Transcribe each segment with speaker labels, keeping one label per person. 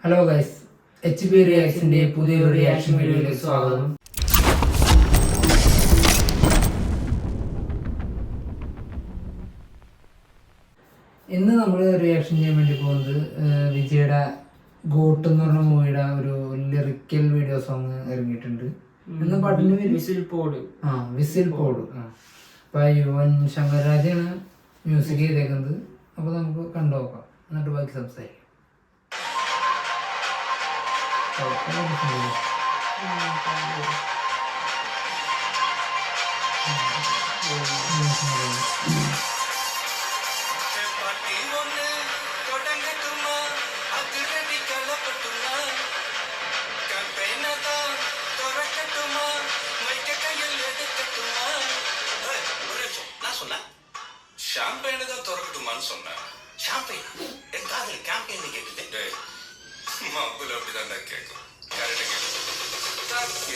Speaker 1: Hello guys, HP റിയാക്ഷൻ്റെ പുതിയൊരു reaction വീഡിയോയിലേക്ക് സ്വാഗതം. ഇന്ന് നമ്മൾ റിയാക്ഷൻ ചെയ്യാൻ വേണ്ടി പോകുന്നത് വിജയുടെ ഗോട്ട് എന്ന് പറഞ്ഞ മൂവിയുടെ ഒരു ലിറിക്കൽ വീഡിയോ സോങ് ഇറങ്ങിയിട്ടുണ്ട്. എന്ന പാട്ടിന് വിസിൽ പോഡ്. Whistle pod. അപ്പൊ യുവൻ ശങ്കർ രാജയാണ് മ്യൂസിക് ചെയ്തേക്കുന്നത്. അപ്പൊ നമുക്ക് കണ്ടുനോക്കാം, എന്നിട്ട് ബാക്കി സംസാരിക്കാം.
Speaker 2: ஷாம்பெயினை தான் திறக்கட்டுமான்னு சொன்னேன். ஷாம்பெயின் என் காதல் கேம்பெயின் கேட்டுட்டு மாப்பிள்ள அப்படிதான் கேட்கும். கரெக்டா கேட்கும்.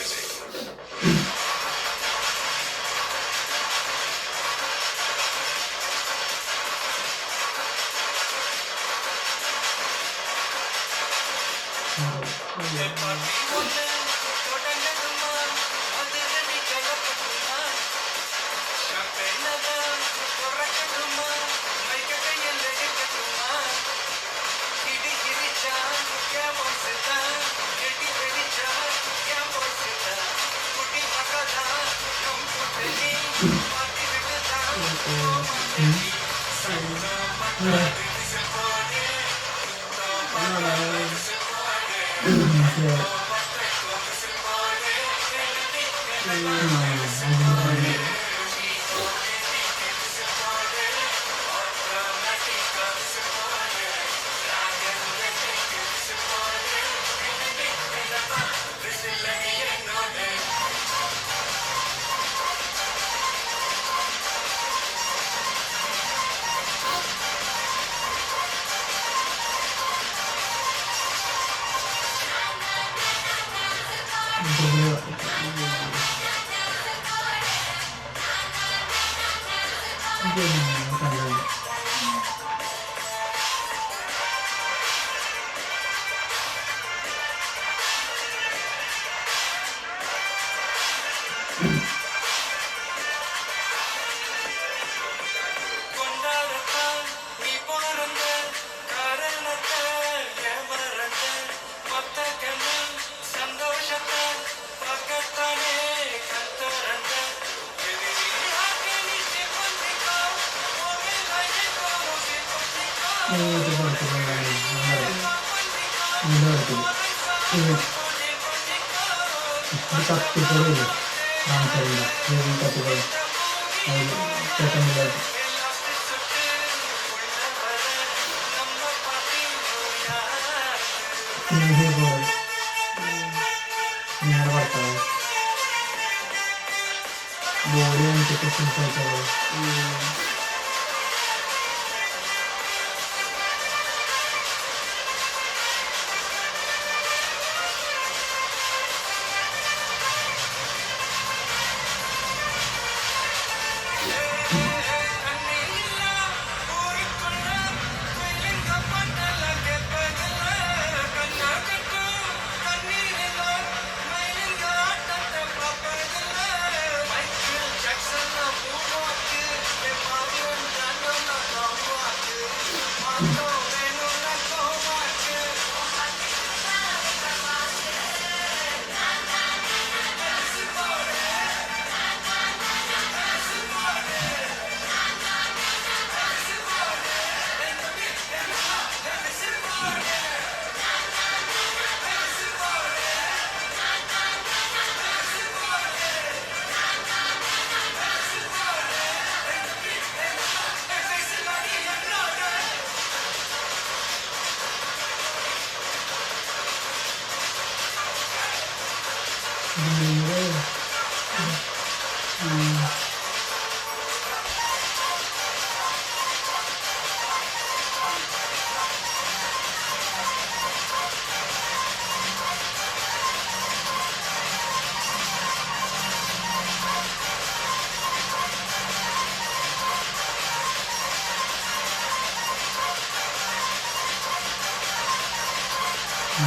Speaker 1: അപ്പോൾ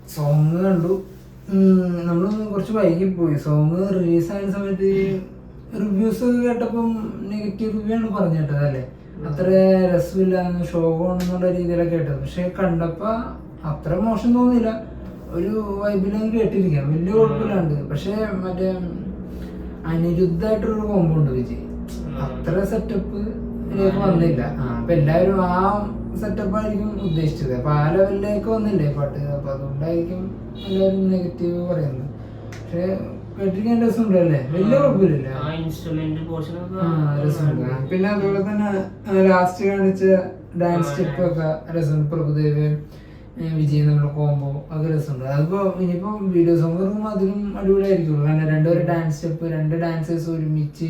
Speaker 1: സോങ് കണ്ടു. നമ്മൾ കുറച്ച് വൈകി പോയി. സോങ് റിലീസായ സമയത്ത് റിവ്യൂസ് കേട്ടപ്പം നെഗറ്റീവ് റിവ്യൂ ആണ് പറഞ്ഞു കേട്ടത് അല്ലേ. അത്ര രസമില്ലാന്ന് ശോകമാണെന്നുള്ള രീതിയിലൊക്കെ കേട്ടത്. പക്ഷെ കണ്ടപ്പോ അത്ര മോശം തോന്നിയില്ല. ഒരു വൈബിലൊന്നും കേട്ടിരിക്കാം, വലിയ കുഴപ്പമില്ലാണ്ട്. പക്ഷെ മറ്റേ അനിരുദ്ധായിട്ടൊരു കോമ്പോ ഉണ്ട് വിജയ്, അത്ര സെറ്റപ്പ് വന്നില്ല. അപ്പൊ എല്ലാവരും ആ സെറ്റപ്പ് ആയിരിക്കും ഉദ്ദേശിച്ചത്. അപ്പൊ ആ ലെവലിലേക്ക് വന്നില്ലേ പാട്ട്. അപ്പൊ അതുകൊണ്ടായിരിക്കും എല്ലാവരും നെഗറ്റീവ് പറയുന്നത്. പക്ഷെ കേട്ടിരിക്കാൻ രസമുണ്ട് അല്ലേ, വലിയ കുഴപ്പമില്ല, രസമുണ്ട്. പിന്നെ അതുപോലെ തന്നെ ലാസ്റ്റ് കാണിച്ച ഡാൻസ് സ്റ്റെപ്പ് ഒക്കെ രസമുണ്ട്. പ്രഭുദേവ് വിജയ് എന്നുള്ള കോംബോ അത് രസമുണ്ട്. അതിപ്പോ ഇനിയിപ്പോ വീഡിയോ സോങ് ഇറങ്ങുമ്പോൾ അതിലും അടിപൊളിയായിരിക്കുള്ളൂ. കാരണം രണ്ടുപേരും ഡാൻസ് സ്റ്റെപ്പ്, രണ്ട് ഡാൻസേഴ്സ് ഒരുമിച്ച്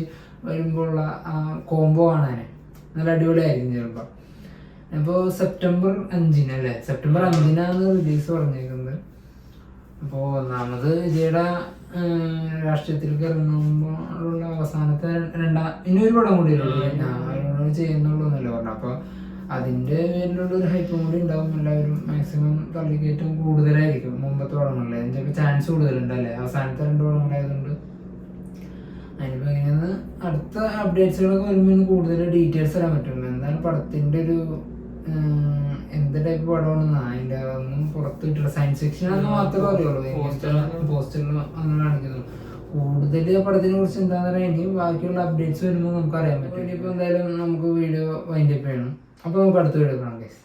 Speaker 1: വരുമ്പോൾ ഉള്ള ആ കോംബോ കാണാൻ നല്ല അടിപൊളിയായിരിക്കും ചിലപ്പോൾ. അപ്പോൾ സെപ്റ്റംബർ 5 അല്ലേ, സെപ്റ്റംബർ 5 റിലീസ് പറഞ്ഞേക്കുന്നത്. അപ്പോൾ ഒന്നാമത് വിജയുടെ രാഷ്ട്രീയത്തിലേക്ക് ഇറങ്ങുമ്പോഴുള്ള അവസാനത്തെ ഇനിയൊരു പടം കൂടി ചെയ്യുന്നുള്ളൂ എന്നല്ലേ പറഞ്ഞു. അപ്പോൾ അതിൻ്റെ പേരിലുള്ള ഒരു ഹൈപ്പും കൂടി ഉണ്ടാവും. എല്ലാവരും മാക്സിമം തള്ളിക്കയറ്റം കൂടുതലായിരിക്കും മുമ്പത്തെ പടങ്ങളിലെ. ചിലപ്പോൾ ചാൻസ് കൂടുതലുണ്ടല്ലേ അവസാനത്തെ 2 പടങ്ങളായതുകൊണ്ട്. അതിനിപ്പോൾ എങ്ങനെയാണ് അടുത്ത അപ്ഡേറ്റ്സുകളൊക്കെ വരുമ്പോൾ കൂടുതൽ ഡീറ്റെയിൽസ് തരാൻ പറ്റുള്ളൂ. എന്താണ് പടത്തിൻ്റെ ഒരു എന്ത് ടൈപ്പ് പടമാണെന്ന് അതിൻ്റെ ഒന്നും പുറത്ത് കിട്ടില്ല. സയൻസ് ഫിക്ഷൻ ആണെന്ന് മാത്രമേ അറിയുള്ളൂ. പോസ്റ്ററിൽ അങ്ങനെ കാണിക്കുന്നു. കൂടുതൽ പടത്തിനെ കുറിച്ച് എന്താണെന്ന് പറയാൻ ഇനിയും ബാക്കിയുള്ള അപ്ഡേറ്റ്സ് വരുമ്പോൾ നമുക്ക് അറിയാൻ പറ്റും. ഇനിയിപ്പോൾ എന്തായാലും നമുക്ക് വീഡിയോ വൈൻഡപ്പ് ചെയ്യണം. അപ്പോൾ നമുക്ക് അടുത്ത വീഡിയോ കാണാം ഗൈസ്.